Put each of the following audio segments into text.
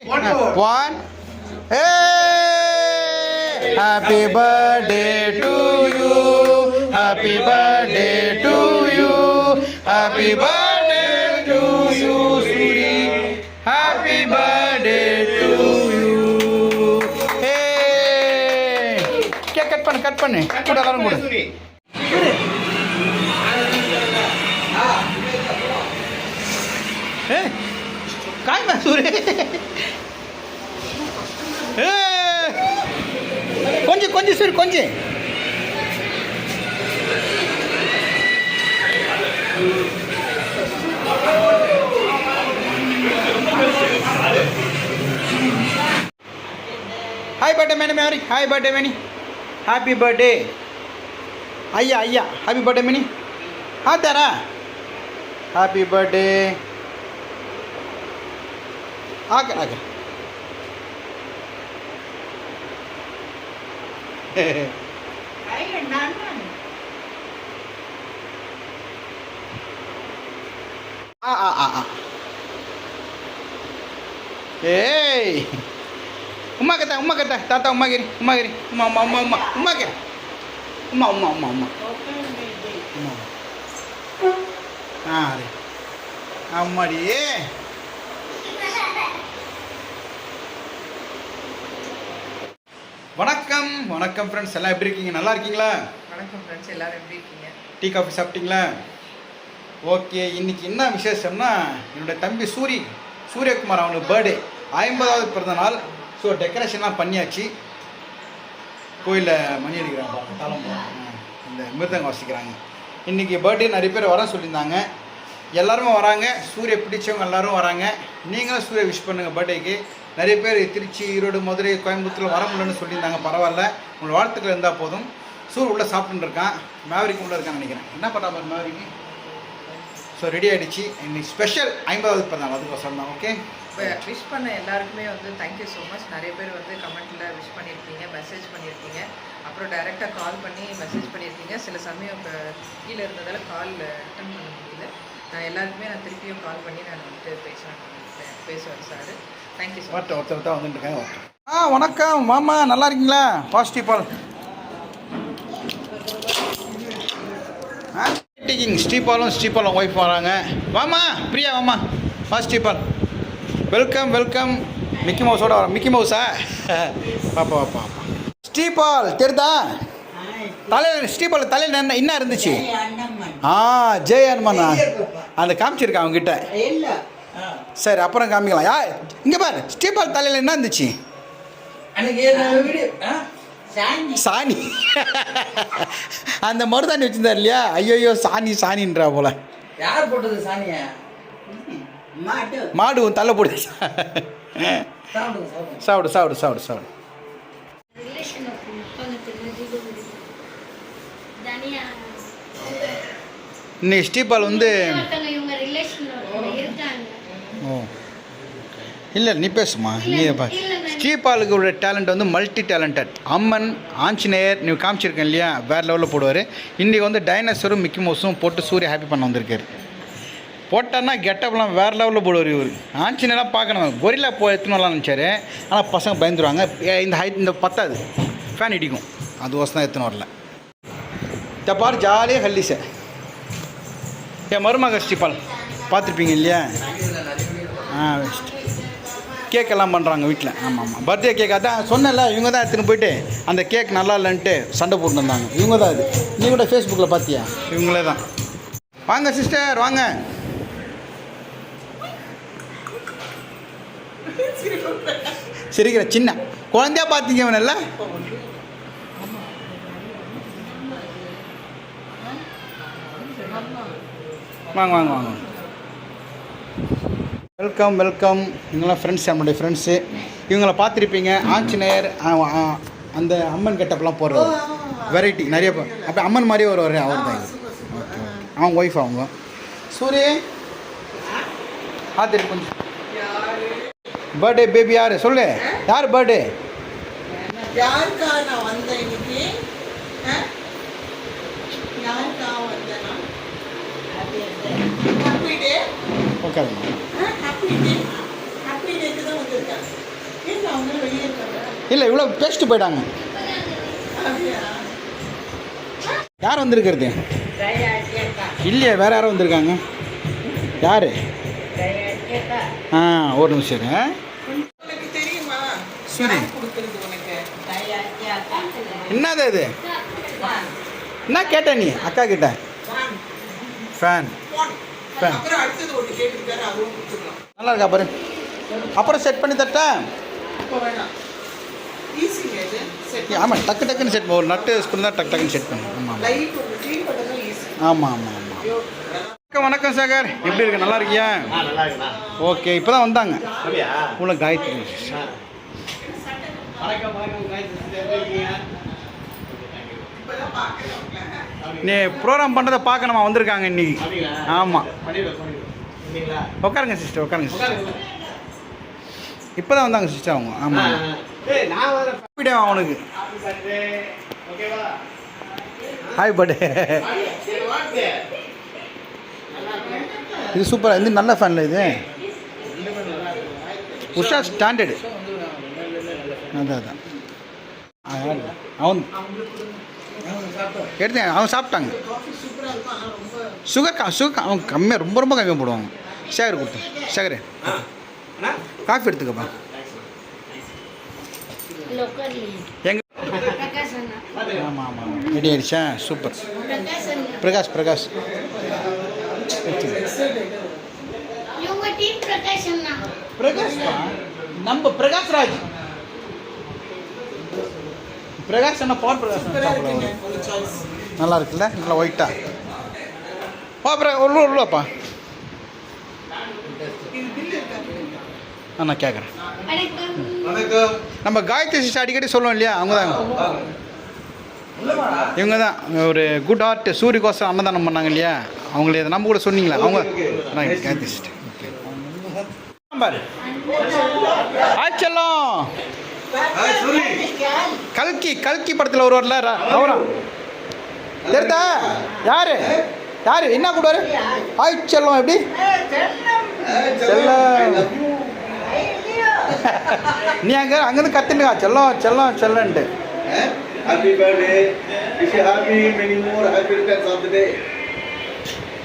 One. Hey! Happy birthday to you. Happy birthday to you. Happy birthday to you, sweetie. Happy birthday to you. Hey! Cake cut பண்ணு. கூட எல்லாரும் கூட. Hey! காய்மா Suri. கொஞ்சம் சரி கொஞ்சம் hi birthday மேனி மேரி hi birthday மேனி happy birthday ஐயா happy birthday மேனி தாரா happy birthday ஆக ஏய் உம்மா கத்த தாத்தா உம்மா கிரி உம்மா கிரி உம்மா அம்மாடி வணக்கம் ஃப்ரெண்ட்ஸ் எல்லாம் எப்படி இருக்கீங்க நல்லா இருக்கீங்களா வணக்கம் ஃப்ரெண்ட்ஸ் எல்லாரும் எப்படி இருக்கீங்க டீ காஃபி சாப்பிட்டீங்களா ஓகே இன்னைக்கு என்ன விசேஷம்னா என்னோட தம்பி சூரியகுமார் அவனுக்கு பர்த்டே 50வது பிறந்த நாள் ஸோ டெக்கரேஷன்லாம் பண்ணியாச்சு கோயிலில் மணி அடிக்கிறாங்க தாளம் இந்த மிருதங்க வாசிக்கிறாங்க இன்றைக்கி பர்த்டே நிறைய பேர் வர சொல்லியிருந்தாங்க எல்லாருமே வராங்க சூரிய பிடிச்சவங்க எல்லோரும் வராங்க நீங்களும் சூரிய விஷ் பண்ணுங்கள் பர்த்டேக்கு நிறைய பேர் திருச்சி ஈரோடு மதுரை கோயம்புத்தூர் வர முடியலன்னு சொல்லியிருந்தாங்க பரவாயில்ல உங்களோட வாழ்த்துக்கள் இருந்தால் போதும் உள்ளே சாப்பிட்டுன்னு இருக்கான் மேவரிக்கு உள்ளே இருக்கான்னு நினைக்கிறேன் என்ன பண்ணுற மாதிரி மேவரிக்கு ஸோ ரெடி ஆகிடுச்சு இன்னைக்கு ஸ்பெஷல் 50வது பிறந்தநாள் அதுக்கோசரம் தான் ஓகே இப்போ விஷ் பண்ண எல்லாருக்குமே தேங்க்யூ ஸோ மச் நிறைய பேர் கமெண்ட்டில் விஷ் பண்ணியிருக்கீங்க மெசேஜ் பண்ணியிருக்கீங்க அப்புறம் டைரெக்டாக கால் பண்ணி மெசேஜ் பண்ணியிருக்கீங்க சில சமயம் இப்போ கீழே இருந்ததால் கால் அட்டன் பண்ண முடியல நான் எல்லாருக்குமே நான் திருப்பியும் கால் பண்ணி நான் பேசுவேன் சார் தேங்க்யூ ஸோ மச் ஒருத்தர் வந்துட்டுருக்கேன் வணக்கம் மாமா நல்லா இருக்கீங்களா பாசிட்டிவ் பால் டீக்கிங் ஸ்ரீபாலும் ஒய்ஃப் வராங்க வாமா பிரியா வாமா பாசிட்டிவ் பால் வெல்கம் மிக்கி மவுஸோட வர மிக்கி மவுஸா பாப்பா ஸ்ரீபால் தெரிதா ஸ்ரீபால் தலையில் என்ன இருந்துச்சு ஜெய் ஹனுமானா அந்த காமிச்சிருக்கேன் அவங்ககிட்ட சரி அப்புறம் காமிக்கலாம் இங்கே பாரு ஸ்ரீபால் தலையில் என்ன இருந்துச்சு சாணி அந்த மருதாணி வச்சிருந்தார் இல்லையா ஐயோ சாணின்றா போல யார் போட்டது சாணிய மாடு தள்ள போடு சாப்பிடு இன்னைக்கு ஸ்ரீபால் ஓ இல்லை நீ பேசுமா நீ ஸ்ரீபாலுக்கு உள்ள டேலண்ட் மல்டி டேலண்டட் அம்மன் ஆஞ்சநேயர் நீ காமிச்சிருக்கேன் இல்லையா வேறு லெவலில் போடுவார் இன்றைக்கி டைனோசரும் மிக்கி மவுஸும் போட்டு சூரிய ஹாப்பி பண்ண வந்திருக்காரு போட்டான்னா கெட்டப்லாம் வேறு லெவலில் போடுவார் இவர் ஆஞ்சநேயர்லாம் பார்க்கணும் கொரில்லா எடுத்துன்னு வரலாம்னு நினச்சாரு ஆனால் பசங்க பயந்துருவாங்க இந்த ஹைட் இந்த பத்தாது ஃபேன் இடிக்கும் அதுவோசம் தான் எடுத்துன்னு வரல தப்பார் ஜாலியாக ஹல்லிச என் மருமக ஸ்ரீபால் பார்த்துருப்பீங்க இல்லையா கேக்கெல்லாம் பண்ணுறாங்க வீட்டில் ஆமாம் பர்த்டே கேக் அதான் சொன்னல இவங்க தான் எடுத்துன்னு போயிட்டு அந்த கேக் நல்லா இல்லைன்ட்டு சண்டை போட்டு வந்தாங்க இவங்க தான் அது நீ கூட ஃபேஸ்புக்கில் பார்த்தியா இவங்களே தான் வாங்க சிஸ்டர் வாங்க சிரிக்கிற சின்ன குழந்தையா பார்த்தீங்க இவனல்ல வாங்க வெல்கம் இவங்களாம் ஃப்ரெண்ட்ஸ் நம்மளுடைய ஃப்ரெண்ட்ஸு இவங்கள பார்த்துருப்பீங்க ஆஞ்சநேயர் அந்த அம்மன் கெட்டப்லாம் போடுறது வெரைட்டி நிறைய அப்போ அம்மன் மாதிரியே ஒரு அவர் தான் ஓகே அவங்க ஒய்ஃப் அவங்க சூரிய பார்த்துட்டு கொஞ்சம் பர்த்டே பேபி யார் சொல்லு யார் பர்த்டே உட்காருங்க. இல்லை இவ்வளோ பேசிட்டு போயிட்டாங்க. யார் வந்திருக்கிறது? இல்லையே, வேறு யாரும் வந்திருக்காங்க. யார்? ஒரு நிமிஷம் இரு. சரி, என்னது இது? என்ன கேட்ட நீ அக்கா கிட்ட? ஃபேன். ஃபேன் நல்லா இருக்கா பாரு. அப்புறம் செட் பண்ணி தட்டா? ஆமாம், டக்கு டக்குன்னு செட். ஒரு நட்டு ஸ்க்ரூ தான் டக்கு டக்குன்னு செட் பண்ணும். ஆமாம் ஆமாம் ஆமாம் ஆமாம். வணக்கம் சாகர், எப்படி இருக்கு? நல்லா இருக்கியா? ஓகே, இப்போ தான் வந்தாங்க. உள்ள காயத்ரி. நீ ப்ரோக்ராம் பண்ணுறதை பார்க்கணுமா? வந்திருக்காங்க இன்னைக்கு. ஆமாம், உட்காருங்க சிஸ்டர், உட்காருங்க சிஸ்டர். இப்போ தான் வந்தாங்க சிஸ்டர் அவங்க. ஆமாம், அவனுக்கு ஹாய் பர்த்டே. இது சூப்பராக, இது நல்ல ஃபேனில். இது உஷா ஸ்டாண்டர்டு. அதான் அவன் எடுத்தேன், அவன் சாப்பிட்டாங்க. சுகர் அவன் கம்மியாக, ரொம்ப ரொம்ப கம்மியாக போடுவாங்க. சேகர் கொடுத்தேன். சேகர் காஃபி எடுத்துக்கப்பா. எங்க? ஆமாம் ஆமாம், ரெடி ஆயிடுச்சா? சூப்பர். பிரகாஷ் பிரகாஷ் பிரகாஷ் நம்ம பிரகாஷ் ராஜ். பிரகாஷ் என்ன பவர் பிரகாஷ் நல்லா இருக்குல்ல, நல்லா ஒயிட்டா. உள்ளப்பா நான் கேட்குறேன். நம்ம காயத்ரி சிஸ்டர் அடிக்கடி சொல்லுவோம் இல்லையா, அவங்க தான் இவங்க தான். ஒரு குட் ஹார்ட் சூரியகோசம் அன்னதானம் பண்ணாங்க இல்லையா, அவங்களே நம்ம கூட சொன்னீங்களா? அவங்க காயத்ரி சிஸ்டர். ஆச்சலம் கல்கி, கல்கி படத்தில் ஒருவர்ல அவரா தெரிதா? யாரு யாரு என்ன கூடுவாரு? ஆய் செல்லம். எப்படி செல்லம்? நீ அங்கேருந்து கத்துனுக்கா செல்லம் செல்லம் செல்லன்ட்டு. Happy birthday. Wish you happy, many more happy returns of the day.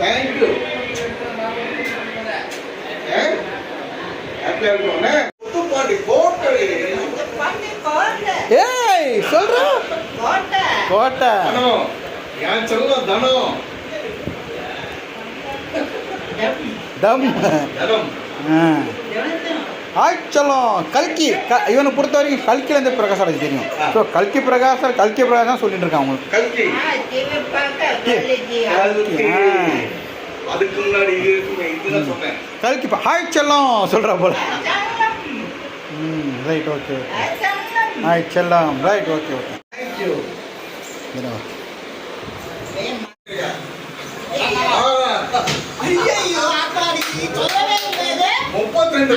Thank you. Happy birthday. Photo party, photo. ஏய் சொல்ற கோட்டை தனோ யான் சொல்லுவோம் தனோ தம் தனம். ஆச்சலம் கல்கி. இவனை பொறுத்த வரைக்கும் கல்கிலேருந்து பிரகாசம் தெரியும். ஸோ கல்கி பிரகாசம் தான் சொல்லிட்டு இருக்கான் அவங்களுக்கு. கல்கி அதுக்கு முன்னாடி இது இருக்குமே, இதுதான் சொன்னேன். கல்கி ஆச்சலம் சொல்கிறா போல. ரைட், ஓகே ஆச்சலம். Right, okay okay. தேங்க்யூ. 32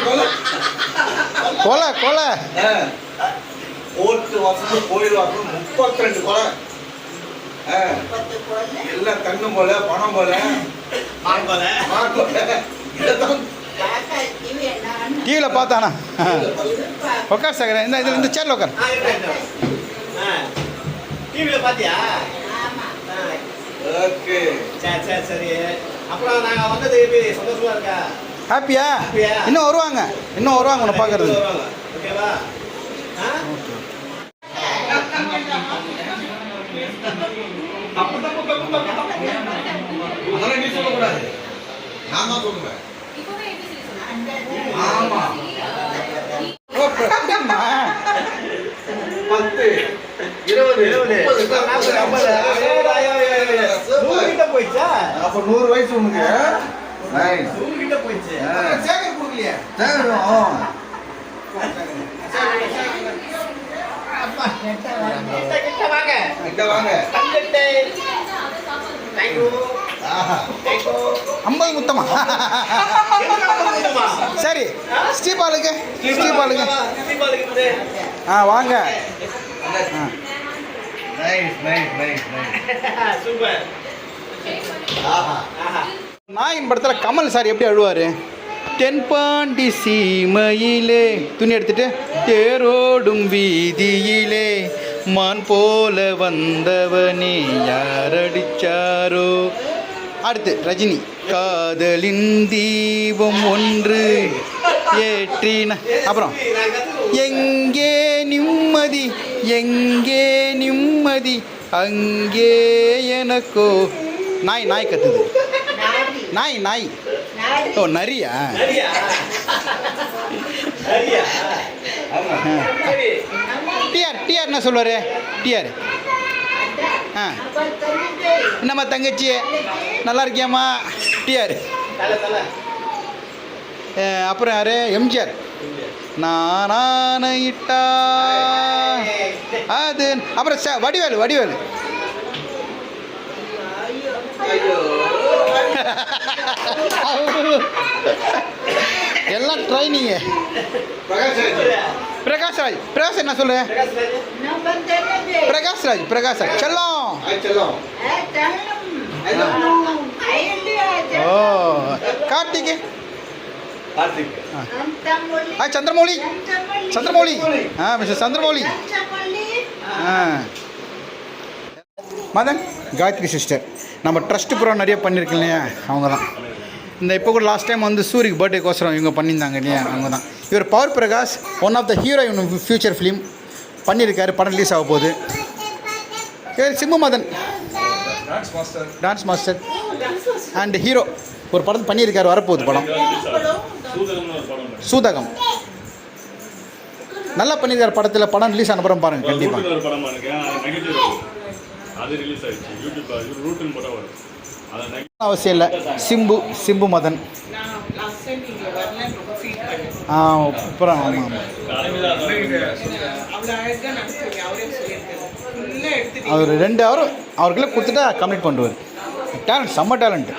கொலை கொலை ஓட்டு வாசல் கோயில் வாசல் 32 கொலை. எல்லாம் கண்ணு போல, பணம் போல, இதெல்லாம் டிவியில் பார்த்தானா? உட்கார் சாகர், இந்த சேர்ல உட்கார். டிவியில் பார்த்தியா? ஓகே, சரி சரி சரி. அப்புறம் நாங்கள் வந்தது சந்தோஷமா இருக்கா? ஹாப்பியா? இன்னும் வருவாங்க உன்னை பார்க்கறது. ஓகேவா? ஓகே. அதெல்லாம் நீ சொல்லக்கூடாது, நான் தான் சொல்லுவேன். ஆமா 10 20 30 போயிடுச்சா? அப்ப 100 வயசு உனக்கு. போயிடுச்சு. சேகர் கொடுக்கலையா? வாங்க 50 முத்தமா? சரி, ஸ்ரீபாலுக்கு வாங்க. நாயின் படத்தில் கமல் சார் எப்படி அழுவார்? தென்பாண்டி சீமையிலே துணி எடுத்துட்டு தேரோடும் வீதியிலே மான் போல வந்தவனே யாரடிச்சாரோ. அடுத்து ரஜினி. காதலின் தீபம் ஒன்று ஏற்றின. அப்புறம் எங்கே நிம்மதி எங்கே நிம்மதி அங்கே எனக்கோ. நாய் நாய் கத்துது. நாய் நாய். ஓ நரியா? டிஆர் டிஆர் என்ன சொல்லுவார்? டிஆர் ஆ என்னம்மா தங்கச்சி நல்லா இருக்கியாம்மா? டிஆர். அப்புறம் யார்? எம்ஜிஆர். நானாயிட்டா அது. அப்புறம் வடிவேலு. வடிவேலு எல்லாம் ட்ரைனிங்கு. பிரகாஷ்ராஜ். பிரகாஷ் என்ன சொல்லு? பிரகாஷ்ராஜ். பிரகாஷ்ராஜ் செல்லம். ஓ கார்த்திக். சந்திரமௌலி. சந்திரமௌலி. மிஸ்டர் சந்திரமௌலி. மதன். காயத்ரி சிஸ்டர். நம்ம ட்ரஸ்ட் ப்ரோக்ராம் நிறைய பண்ணியிருக்கோம் இல்லையா, அவங்க தான். இந்த இப்போ கூட லாஸ்ட் டைம் வந்து சூரிக்கு பர்த்டேக்கோசரம் இவங்க பண்ணியிருந்தாங்க இல்லையா, அவங்க தான். இவர் Power Prakash, one of the hero இவன் ஃபியூச்சர் ஃபிலிம் பண்ணியிருக்காரு. படம் ரிலீஸ் ஆக போகுது. இவர் Simmu Madan dance master and hero. ஒரு படம் பண்ணியிருக்காரு, வரப்போகுது படம் சூதகம். நல்லா பண்ணியிருக்காரு படத்தில். படம் ரிலீஸ் ஆன படம் பாருங்கள் கண்டிப்பாக. அவசியம் இல்லை. சிம்பு. சிம்பு மதன். அப்புறம் ஆமாம் அவர் 2 ஹவர் அவருக்குள்ளே கொடுத்துட்டா கம்ப்ளீட் பண்ணுவார். டேலண்ட், செம்ம டேலண்ட்டு.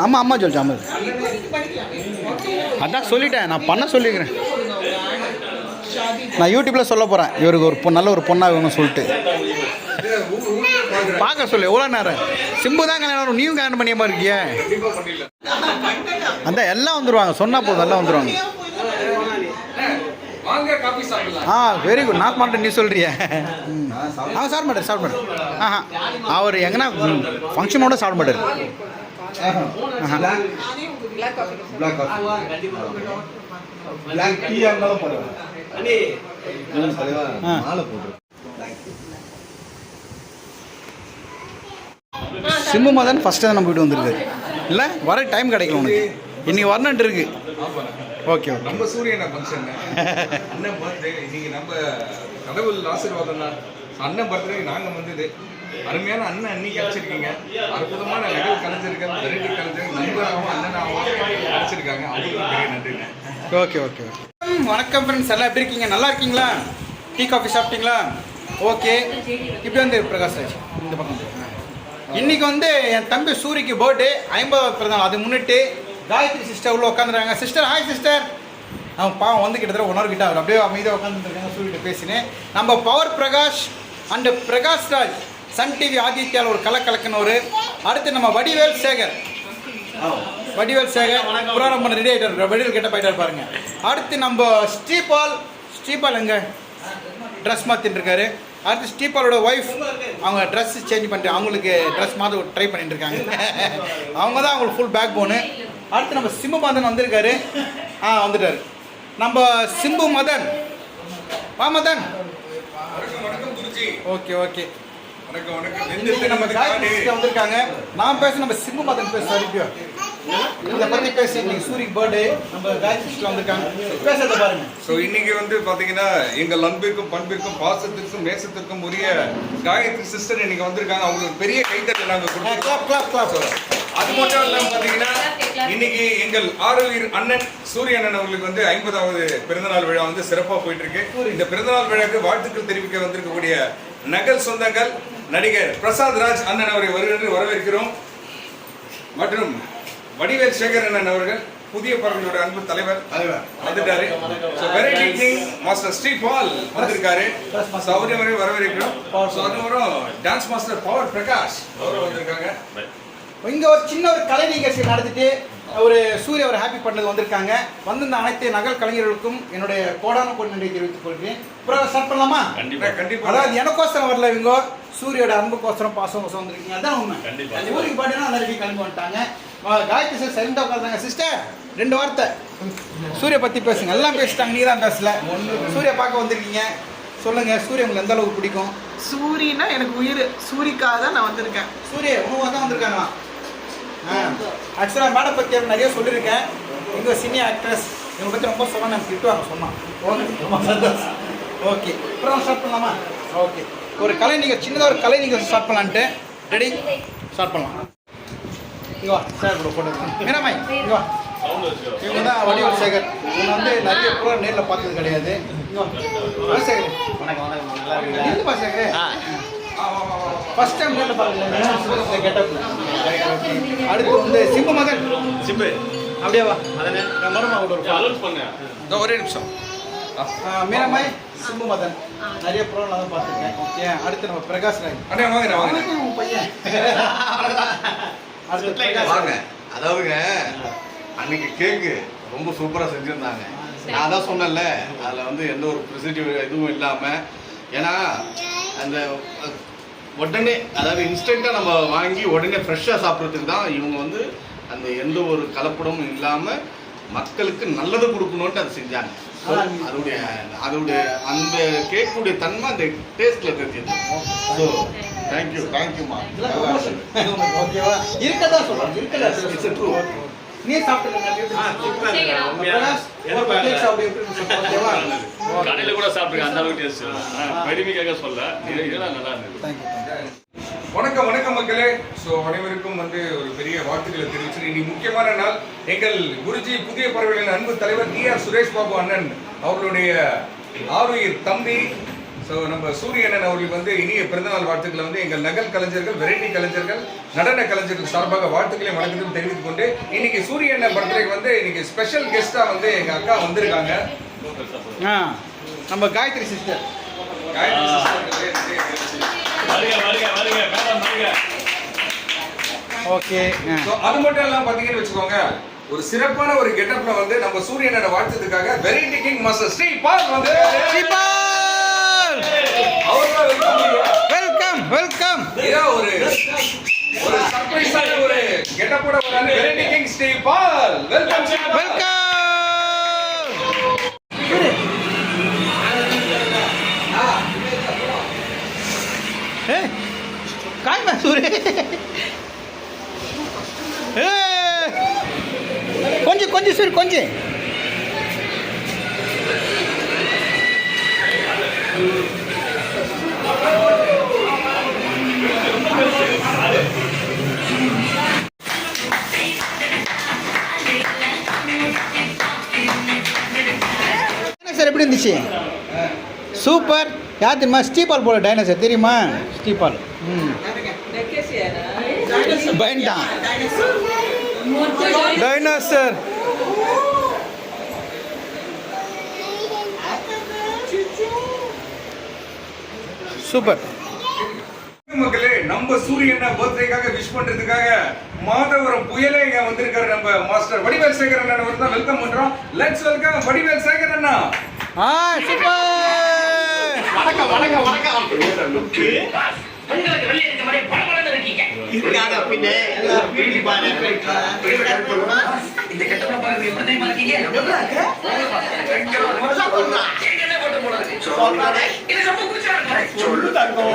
அம்மா அம்மா சொல்லிச்சு. அம்மா அதான் சொல்லிட்டேன், நான் பண்ண சொல்லிக்கிறேன். நான் யூடியூப்பில் சொல்ல போகிறேன், இவருக்கு ஒரு நல்ல ஒரு பொண்ணாக வேணும்னு சொல்லிட்டு பார்க்க சொல்லு. எவ்வளோ நேரம்? சிம்பு தான் கல்யாணம், நீயும் கல்யாணம் பண்ணியமா இருக்கிய? அந்த எல்லாம் வந்துடுவாங்க, சொன்னால் போதும் எல்லாம் வந்துடுவாங்க. Very good. நான் மாட்டேன், நீ சொல்கிறிய? சாப்பிட மாட்டார். சாப்பிட மாட்டார். அவர் எங்கன்னா ஃபங்க்ஷனோட சாப்பிட மாட்டார். சிம்மு மதன் ஃபஸ்ட்டு தான் நம்ம வீட்டு வந்துருக்கு இல்லை, வர டைம் கிடைக்கல உனக்கு. இன்னைக்கு வரணுன்ட்டு இருக்கு. Okay okay. நம்ம சூரியனை ஃபங்க்ஷன் அண்ணன் பர்த்டே இன்னைக்கு. நம்ம கடவுள் ஆசீர்வாதம் தான். அண்ணன் பர்த்டே நாங்கள் வந்தது. அருமையான அண்ணன் அன்னைக்கு கிடச்சிருக்கீங்க. அற்புதமான நகல் கலைஞ்சிருக்கேன், வெரைட்டி கலைஞ்சிருக்கேன், நண்பராகவும் அண்ணனாகவும் கிடச்சிருக்காங்க. அவங்களுக்கு பெரிய நன்றிங்க. Okay okay okay. வணக்கம் ஃப்ரெண்ட்ஸ், எல்லாம் எப்படி இருக்கீங்க? நல்லா இருக்கீங்களா? டீ காஃபி சாப்பிட்டீங்களா? ஓகே. இப்போ வந்து பிரகாஷ் ராஜ் இந்த பக்கம். இன்றைக்கி வந்து என் தம்பி சூரிக்கு பர்த்டே, 50வது பிறந்தநாள். அது முன்னிட்டு காயத்ரி சிஸ்டர் உள்ள உட்காந்துருக்காங்க. Sister hi sister. அவன் பாவம் வந்து கிட்டத்தட்ட 1 hour கிட்ட அவர் அப்படியே அமைதியாக உட்காந்துருக்காங்க. சூரிகிட்ட பேசினேன். நம்ம power Prakash and Prakash Raj Sun TV ஆதித்யாவில் ஒரு கலக்கலக்குன்னு. அடுத்து நம்ம வடிவேல் சேகர். வடிவேல் சேகர் புராணம் பண்ண ரெடி ஆகிட்டார். வடிவேல் கிட்ட போயிட்டார் பாருங்க. அடுத்து நம்ம ஸ்ரீபால் எங்கே ட்ரெஸ் மாற்றிட்டு இருக்காரு. அடுத்து ஸ்டீபாலோட ஒய்ஃப், அவங்க ட்ரெஸ் சேஞ்ச் பண்ணிட்டு அவங்களுக்கு ட்ரெஸ் மாற்ற ட்ரை பண்ணிட்டு இருக்காங்க. அவங்க தான் அவங்களுக்கு ஃபுல் பேக் போனு. அடுத்து நம்ம சிம்பு மதன் வந்திருக்காரு. வந்துட்டார் நம்ம சிம்பு மதன். வா மதன். Okay okay. நம்ம வந்திருக்காங்க. நான் பேச நம்ம சிம்பு மதன் பேச இதை பற்றி பேசி இன்னைக்கு சூரிக்கு பர்த்டே. நம்ம காயத்ரி சிஸ்டர் வந்திருக்காங்க, பேசுறத பாருங்க. ஸோ இன்னைக்கு வந்து பார்த்தீங்கன்னா எங்கள் அன்பிற்கும் பண்பிற்கும் பாசத்திற்கும் நேசத்திற்கும் உரிய காயத்ரி சிஸ்டர் இன்னைக்கு வந்திருக்காங்க. அவங்களுக்கு பெரிய கைத்தட்டல் நாங்கள் கொடுக்குறோம். அது மட்டும் இல்லாமல் பார்த்தீங்கன்னா இன்னைக்கு எங்கள் ஆரோவில் அண்ணன் சூரிய அண்ணன் அவங்களுக்கு வந்து 50வது பிறந்தநாள் விழா வந்து சிறப்பாக போயிட்டு இருக்கு. இந்த பிறந்தநாள் விழாவுக்கு வாழ்த்துக்கள் தெரிவிக்க வந்திருக்கக்கூடிய நகல் சொந்தங்கள் நடிகர் பிரசாத் ராஜ் அண்ணன் அவரை வரவேற்கிறோம். மற்றும் வடிவேல் சேகர் அண்ணன் அவர்கள் புதிய பறவைகளோட அன்பு தலைவர் வந்துட்டாரு. So variety king master Sri Paul வந்திருக்காரு. ஸோ அவரையும் வரவேற்கிறோம். ஸோ அதுவரும் டான்ஸ் மாஸ்டர் பவர் பிரகாஷ் அவரும் வந்திருக்காங்க. இங்கே ஒரு சின்ன ஒரு கலை நிகழ்ச்சி நடத்திட்டு ஒரு சூரிய ஒரு ஹாப்பி பண்ணது வந்திருக்காங்க. வந்திருந்த அனைத்து நகல் கலைஞர்களுக்கும் என்னுடைய கோடான கோடி நன்றியை தெரிவித்துக் கொள்கிறேன். அப்புறம் ஸ்டார்ட் பண்ணலாமா? கண்டிப்பா. அதாவது எனக்கோசரம் வரல, இவங்க சூரியோட அன்புக்கோசரம் பாசம் வந்திருக்கீங்க. அதான் உண்மை. ஊருக்கு பாட்டினா அந்த ரெடி கிளம்பி வந்துட்டாங்க. காயத்ரி சார் சைலண்டாக உட்காந்தாங்க. சிஸ்டர் 2 வார்த்தை சூரிய பற்றி பேசுங்க. எல்லாம் பேசிட்டாங்க, நீ தான் பேசல. சூரிய பார்க்க வந்திருக்கீங்க, சொல்லுங்க சூரிய உங்களுக்கு எந்த அளவுக்கு பிடிக்கும்? சூரியனா எனக்கு உயிர். சூரிக்காக தான் நான் வந்திருக்கேன். சூரிய உணவாக தான் வந்திருக்காங்களா? ஆக்சுவலாக மேடம் பற்றி நிறைய சொல்லியிருக்கேன். இங்கே சீனியர் ஆக்ட்ரஸ் இவங்க பற்றி ரொம்ப சொன்னால் நான் திட்டுவாங்க சொன்னான். ஓகே, ரொம்ப சந்தோஷம். ஓகே, அப்புறம் ஸ்டார்ட் பண்ணலாமா? ஓகே, ஒரு கலை நிகழ்ச்சி, சின்னதாக ஒரு கலை நிகழ்ச்சி ஸ்டார்ட் பண்ணலான்ட்டு. ரெடி, ஸ்டார்ட் பண்ணலாம். இங்கே வா சார் கூட போட்டு மீராமாய் இங்கே வா. இவங்க தான் வடிவல் சேகர். இவங்க வந்து நிறைய ப்ரோக்ராம் நேரில் பார்த்தது கிடையாது. இங்கே வா சேகர். வணக்கம் வணக்கம், நல்லா இருக்கீங்களா? இல்லைப்பா சேகர், ஃபர்ஸ்ட் டைம் நேரில் பார்க்கல. கெட்டப். அடுத்து வந்து சிம்பு மகன். சிம்பு அப்படியே வா. அதனே மருமா கூட ஒரு அலௌன்ஸ் பண்ணு. ஒரே நிமிஷம். மீராமாய் சிம்பு மதன் நிறைய ப்ரோக்ராம் தான் பார்த்துருக்கேன். ஓகே, அடுத்து நம்ம பிரகாஷ் ராய். அண்ணே வாங்க வாங்க. உன் பையன். அடுத்து பிரகாஷ் வாங்க. ராய். அதாவதுங்க அன்னைக்கு கேக்கு ரொம்ப சூப்பராக செஞ்சுருந்தாங்க. நான் தான் சொன்னேன்ல, அதில் வந்து எந்த ஒரு ப்ரிசர்வேட்டிவ் இதுவும் இல்லாமல், ஏன்னா அந்த உடனே அதாவது இன்ஸ்டண்ட்டாக நம்ம வாங்கி உடனே ஃப்ரெஷ்ஷாக சாப்பிட்றதுக்கு தான் இவங்க வந்து அந்த எந்த ஒரு கலப்படமும் இல்லாமல் மக்களுக்கு நல்லது கொடுக்கணுன்ட்டு அதை செஞ்சாங்க. So, அதோடைய அந்த கேக்குடைய தன்மை அந்த டேஸ்ட்டில் தெரிஞ்சது. ஸோ தேங்க்யூமா. இதெல்லாம் promotion. ஓகேவா? இருக்கதா சொல்றேன், இருக்கதா சொல்றேன். It's true. நீ சாப்பிட்டுருங்க. பிரகாஷ் ஒரு கேக் சாப்பிட்டு எப்படி இருந்துச்சு? ஓகேவா? கடையில் கூட சாப்பிட்டுருக்கேன், அந்த அளவுக்கு டேஸ்ட். பெருமைக்காக சொல்ல இதெல்லாம் நல்லா இருந்தது. தேங்க்யூ. வணக்கம் வணக்கம் மக்களே. ஸோ அனைவருக்கும் வந்து ஒரு பெரிய வாழ்த்துக்களை தெரிவிச்சு, இன்னைக்கு முக்கியமான நாள். எங்கள் குருஜி புதிய பறவைகளின் அன்பு தலைவர் டிஆர் சுரேஷ் பாபு அண்ணன் அவர்களுடைய ஆருயிர் தம்பி. ஸோ நம்ம சூரியண்ணன் அவர்களுக்கு வந்து இனிய பிறந்தநாள் வாழ்த்துக்களை வந்து எங்கள் நகல் கலைஞர்கள், வெரைட்டி கலைஞர்கள், நடன கலைஞர்கள் சார்பாக வாழ்த்துக்களை வணக்கத்தையும் தெரிவித்துக் கொண்டு, இன்னைக்கு சூரியண்ணன் பர்த்டேக்கு வந்து இன்னைக்கு ஸ்பெஷல் கெஸ்டா வந்து எங்க அக்கா வந்திருக்காங்க. நம்ம Gayathri sister. Gayathri sister okay. அது மட்டும் எல்லாம் பாத்தீங்கன்னு வச்சுக்கோங்க, ஒரு சிறப்பான ஒரு கெட்டப்ல வந்து நம்ம சூரியனோட வாழ்த்துக்காக variety king master Sri Paul வந்து வெல்கம் வெல்கம். ஒரு சர்ப்ரைஸான ஒரு கெட்டப்போட வராங்க variety king Sri Paul. Welcome welcome. காய்மா சூரிய கொஞ்சம் கொஞ்சம் சூரிய கொஞ்சம். சார் எப்படி இருந்துச்சு? சூப்பர். யார் தெரியுமா? ஸ்டீபால் போல டைனோசர் தெரியுமா? ஸ்டீபால். பயன்டான் டைனோசர். சூப்பர். மக்களே, நம்ம சூரியனை பர்த்டேக்காக விஷ் பண்றதுக்காக மாதவரம் புயலே இங்க வந்திருக்காரு. நம்ம மாஸ்டர் வடிவேல் சேகர் அண்ணா தான் வெல்கம் பண்றோம். லெட்ஸ் வெல்கம் வடிவேல் சேகர் அண்ணா. சூப்பர். வணக்கம் வணக்கம் வணக்கம். இருக்காங்க பின்ன இந்த கட்டண பாருங்க எப்படி மாட்டீங்க. சொல்லு தங்கம்.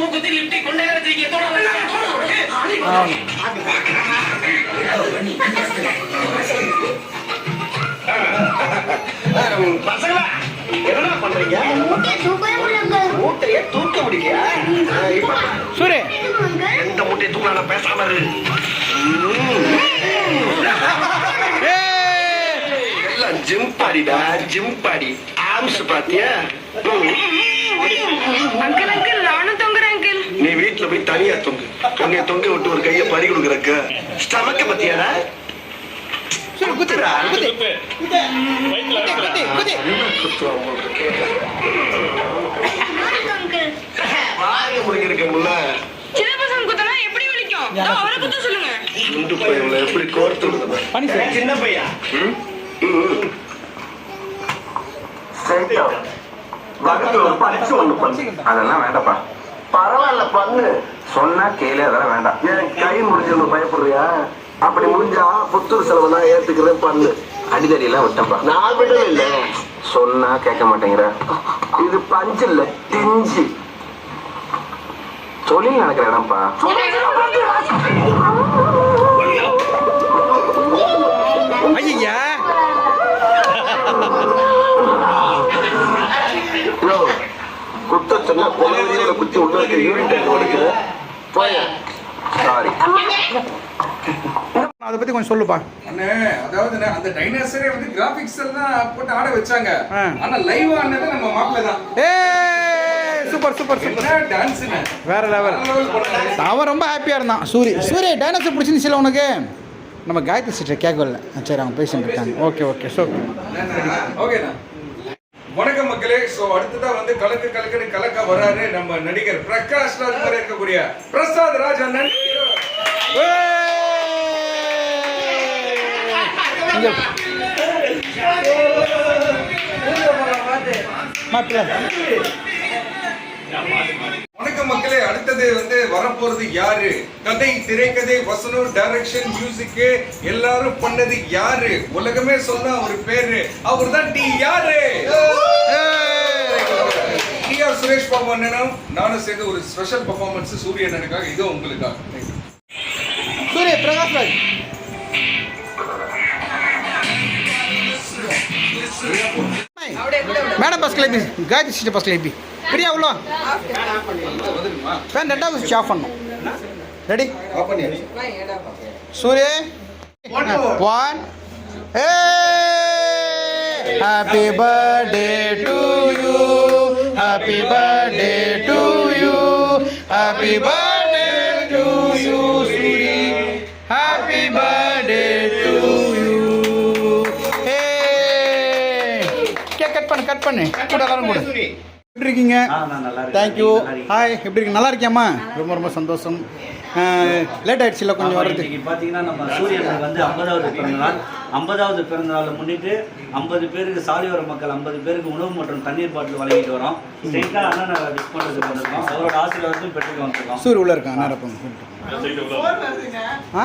மூக்குத்தி லிப்டி கொண்டே பசங்களா என்ன பண்றீங்க? மூட்டைய தூக்க முடியலையா? சூரிய எந்த மூட்டையை தூக்க பேசாம இரு. எல்லாம் ஜிம் பாடிடா, ஜிம் பாடி. ஆம்ஸ் பாத்தியா? அங்கிள் நானும் தொங்குறேன். நீ வீட்டுல போய் தனியா தொங்கு. என்னை தொங்க விட்டு ஒரு கையை பறி கொடுக்குறக்க ஸ்டமக்க பத்தியாடா. சரி குத்துடா குத்து வயிற்றுல குத்து வாரிய முடிக்கிறக்கமுல்ல சின்ன பசங்க குத்தனா எப்படி வலிக்கும்? அவரை குத்த சொல்லுங்க. சுண்டு பையன்ல எப்படி கோர்த்து விடுறது. பண்ணி சார் சின்ன பையா வகுத்துல ஒரு பரிசு ஒண்ணு பண்ணு. அதெல்லாம் வேண்டாப்பா. பரவாயில்ல பண்ணு. சொன்னா கேளு, அதெல்லாம் வேண்டாம். ஏன் கை முடிஞ்சு பயப்படுறியா? அப்படி முடிஞ்சா புத்தூர் செலவு நான் ஏத்துக்கிறேன் பண்ணு. அடிதடி எல்லாம் விட்டப்பா. நான் விடவே இல்லை. சொன்னா கேட்க மாட்டேங்கிற. இது பஞ்சு இல்ல திஞ்சு. தொழில் நடக்கிற இடம்ப்பா. ஐயா குத்த சொன்னா கொலவெறியோட குத்தி உள்ள இருக்க யூனிட் கொடுக்குற. போய சாரி. அதை பத்தி கொஞ்சம் சொல்லுப்பா. அண்ணே அதாவது அந்த டைனோசரே வந்து கிராபிக்ஸ் எல்லாம் போட்டு ஆட வச்சாங்க. ஆ. ஆனா லைவ் ஆனது நம்ம மாப்பிள்ளை தான். சூப்பர் சூப்பர் சூப்பர் என்ன டான்ஸ்னு வேற லெவல். போட்டாங்க. அவன் ரொம்ப ஹாப்பியாக இருந்தான். சூரிய டைனோசர் பிடிச்சிருந்துச்சுல உனக்கு? நம்ம காயத்ரி சிஸ்டர் கேட்கல. சரி அவங்க பேசிட்டு இருக்காங்க. ஓகே ஓகே ஸோ ஓகேண்ணா. வணக்கம் மக்களே. ஸோ அடுத்ததா வந்து கலக்குன்னு கலக்க வராரு நம்ம நடிகர் பிரகாஷ் ராஜ் மாதிரி இருக்கக்கூடிய பிரசாத் ராஜ் அண்ணன். வணக்கம் மக்களே. அடுத்தது வந்து வரப்போறது யாரு? கதை, திரைக்கதை, வசனம், டைரக்ஷன், மியூசிக் எல்லாரும் பண்ணது யாரு? உலகமே சொன்ன ஒரு பேரு. அவர் தான் டி யாரு? டிஆர் சுரேஷ் பாபு அண்ணனும் நானும் சேர்ந்து ஒரு ஸ்பெஷல் பெர்ஃபார்மன்ஸ் சூரிய அண்ணனுக்காக. இது உங்களுக்காக. சூரிய பிரகாஷ் ராஜ் மேடம் பஸ் கிளம்பி காயத்ரி சிஸ்டர் பஸ் கிளம்பி பிரியா உள்ள ஃபேன் ரெண்டாவது சுவிட்ச் ஆஃப் பண்ணும். Ready Suriya 1 happy birthday to you happy birthday to you happy birthday to you Suri happy birthday to you. Cake cut பண்ணு கூட எல்லாரும் கூட. எப்படி இருக்கீங்க? தேங்க்யூ. ஹாய், எப்படி இருக்கீங்க? நல்லா இருக்கியாம்மா? ரொம்ப ரொம்ப சந்தோஷம். லேட் ஆயிடுச்சுல கொஞ்சம் வர்றது. பார்த்தீங்கன்னா நம்ம சூரியனுக்கு வந்து 50வது பிறந்தநாள். 50வது பிறந்தநாளை முன்னிட்டு 50 பேருக்கு சாலையோர மக்கள் 50 பேருக்கு உணவு மற்றும் தண்ணீர் பாட்டில் வழங்கிட்டு வரோம். ஸ்ட்ரெயிட்டாக அண்ணனை விஷ் பண்ணுறதுக்கு வந்திருக்கோம். அவரோட ஆசீர்வாதத்தையும் பெற்றுக்க வந்திருக்கோம். சூரிய உள்ள இருக்கான். நேரம் ஆ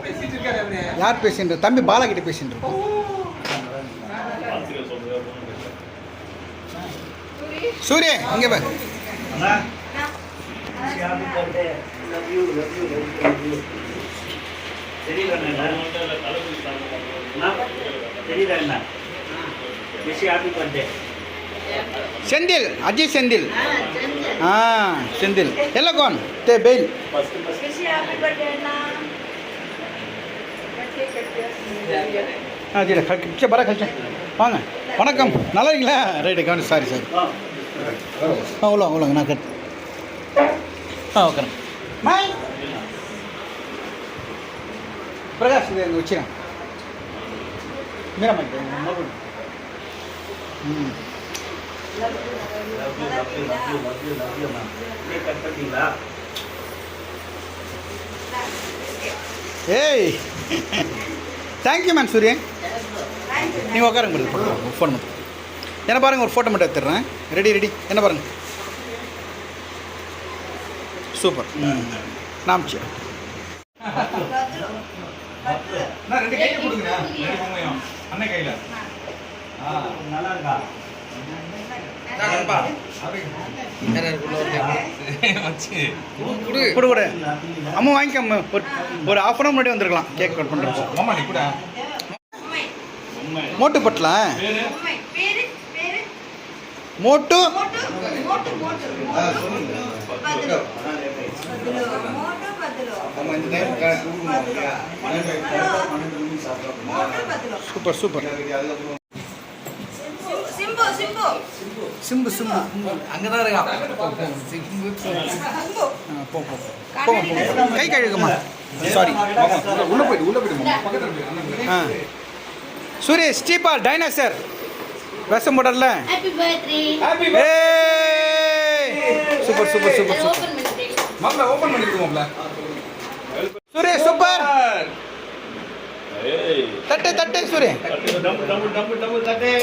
பேசிட்டு இருக்காரு அவரு. யார் பேசின்ற? தம்பி பாலா கிட்ட பேசிட்டு இருக்கோம். சூரிய இங்க பாரு. செந்தில், அஜய் செந்தில். செந்தில் எல்லாம் கோன் தே பெயில். சரி பரா கழிச்சேன் வாங்க. வணக்கம், நல்லா இருக்கீங்களா? ரைட்டு கவனி. Sorry sorry. அவ்வளோங்க நான் கட். Okay bye. பிரகாஷ் இது எங்கள் வச்சுக்கிறேன். மீரம்மா ஏய் தேங்க்யூ மேம். சூரியன் நீங்கள் உட்காருங்க முடியுது. ஃபோன் மட்டும் என்ன பாருங்கள், ஒரு ஃபோட்டோ மட்டும் எடுத்துடுறேன். ரெடி என்ன பாருங்கள். சூப்பர். நாமிச்சு நான் 2 கையில கொடுங்க. 2 பொம்மையும் அண்ணன் கையில. நல்லா இருக்கா? கொடு அம்மா வாங்கிக்க. அம்மா ஒரு ½ அன் முன்னாடி வந்துருக்கலாம் கேக் கட் பண்ணுறோம். மாமா நீ கூட மோட்டு பட்டலாம். மோட்டு சூப்பர். சிம்பு சிம்பு சிம்பு அங்கதான் இருக்கான் போ போ போ கை கழுகுமா சாரி உள்ள போயிடுமா பக்கத்துல போயிடு. ஆ சூரிய ஸ்டீபால் டைனோசர் விஷம் போடல சூப்பர் சூப்பர் சூப்பர் சூப்பர் மாப்ள ஓபன் பண்ணிடுவோம் மாப்ள. சூரிய சூப்பர் ஏய் தட்டு தட்டு சூரிய டம்பு தட்டே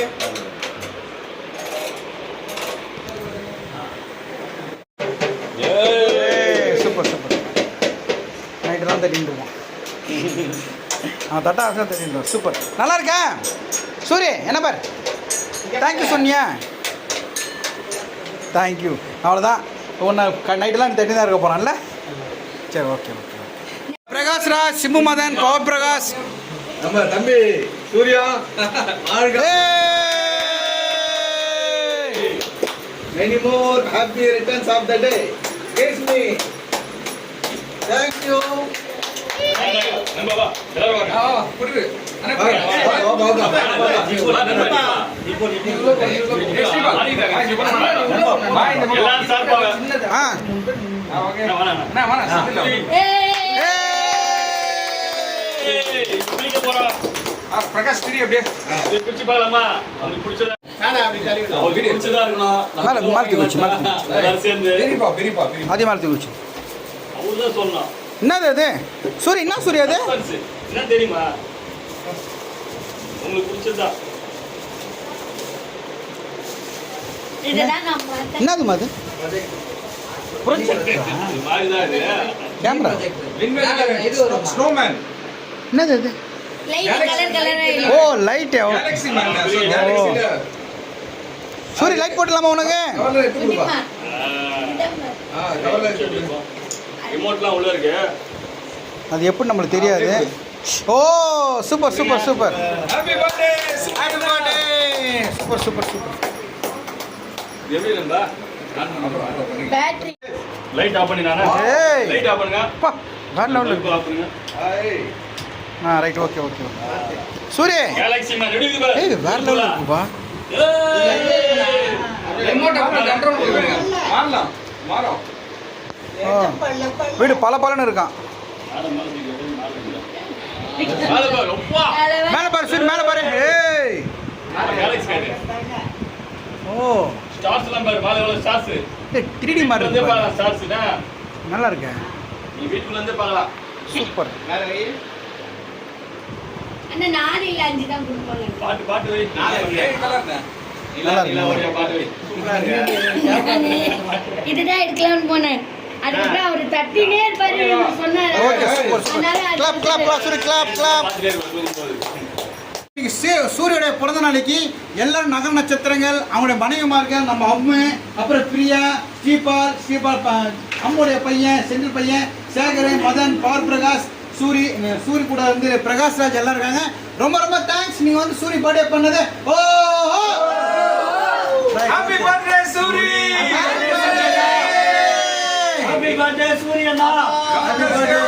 சூப்பர் சூப்பர் நைட்டு தான் தட்டிடுவோம் தட்டா ஆசை தட்டிடுவோம் சூப்பர் நல்லா இருக்கா சூரிய என்ன பார் தேங்க்யூ சொன்னியா தேங்க்யூ அவ்வளோதான் ஒன்று நைட்டெலாம் தட்டி தான் இருக்க போகிறான்ல சரி okay okay Prakash Raj Simbu Madan Power Prakash நம்ம தம்பி Surya many more happy returns of the day. Kiss me. Thank you. நம்பவா எல்லாரும் வாங்க புரியுது அண்ணா எல்லாரும் சார்பாக ஆ ஓகே வாங்க அண்ணா வாங்க குளிக்க போறோம் பிரகாஷ் திரி அப்படியே குளிச்சு பார்க்கலாமா அவனுக்கு பிடிச்சதா அவனுக்கு பிடிச்சதா இருக்கணும் மேலே மாற்றி வச்சு மாற்றி எல்லாரும் சேர்ந்து பெரியப்பா அதே மாற்றி வச்சு அவர்தான் சொல்லலாம் என்னது அது சூரிய என்ன சூரிய அது என்ன தெரியுமா உங்களுக்கு பிடிச்சதா என்னது அது மாதிரிதான் இது கேமரா ஸ்னோமேன் என்னது அது ஓ லைட்டு கேலக்ஸி மேன் சோ கேலக்ஸில சூரிய லைட் போட்டலாமா உனக்கு கவர்ல எடுத்து கொடுப்பா. கவர்ல எடுத்து கொடு. ரிமோட்லாம் உள்ள இருக்கு அது எப்படி நம்மளுக்கு தெரியாது ஓ super super super happy birthday happy birthday super super super எப்படி இருந்தா லைட் ஆஃப் பண்ணி நானே ஏய் லைட் ஆஃப் பண்ணுங்க அப்பா வேற லெவலில் ஆஃப் பண்ணுங்க ஹாய். ஆ ரைட் ஓகே ஓகே சூரிய கேலக்ஸி மேன் எப்படி இருக்கு ஏய் வேற லெவலில் இருக்குப்பா ரிமோட் அப்படியே கண்ட்ரோல் பண்ணுங்க மாறலாம் மாறோம் ஆ. வீடு பல பலன்னு இருக்கான் மேலே பாரு சூரிய மேலே பாரு ஏய் கேலக்ஸி கார்டு ஓ ஸ்டார்ஸ் எல்லாம் பாரு மேல எவ்வளவு ஸ்டார்ஸ் 3D மாதிரி வந்து இருக்கு பாரு. பாருங்க ஸ்டார்ஸ்னா நல்லா இருக்கு நீ வீட்டுக்குள்ள இருந்து பார்க்கலாம் சூப்பர் பாட்டு பாட்டு வை ஏய் கலர்னா நல்லா இருக்கு. பாட்டு வை இதுதான் எடுக்கலாம்னு போனேன் அதுக்கப்புறம் அவர் தட்டினே இருப்பாரு இவர் சொன்னாரு okay super super clap clap clap Suriya clap clap பாத்துட்டே இருக்கும் சூரியோடைய பிறந்த நாளைக்கு எல்லாரும் நகர நட்சத்திரங்கள் அவங்களுடைய மனைவிமார்கள் நம்ம அம்மு அப்புறம் பிரியா ஸ்ரீபால் அம்முடைய பையன் செந்தில் பையன் சேகர் மதன் பவர் பிரகாஷ் சூரி கூட வந்து பிரகாஷ் ராஜ் எல்லாம் இருக்காங்க ரொம்ப ரொம்ப தேங்க்ஸ் நீங்க வந்து சூரி பர்த்டே பண்ணது ஓ happy birthday Soori happy birthday சூரியண்ணா Happy birthday.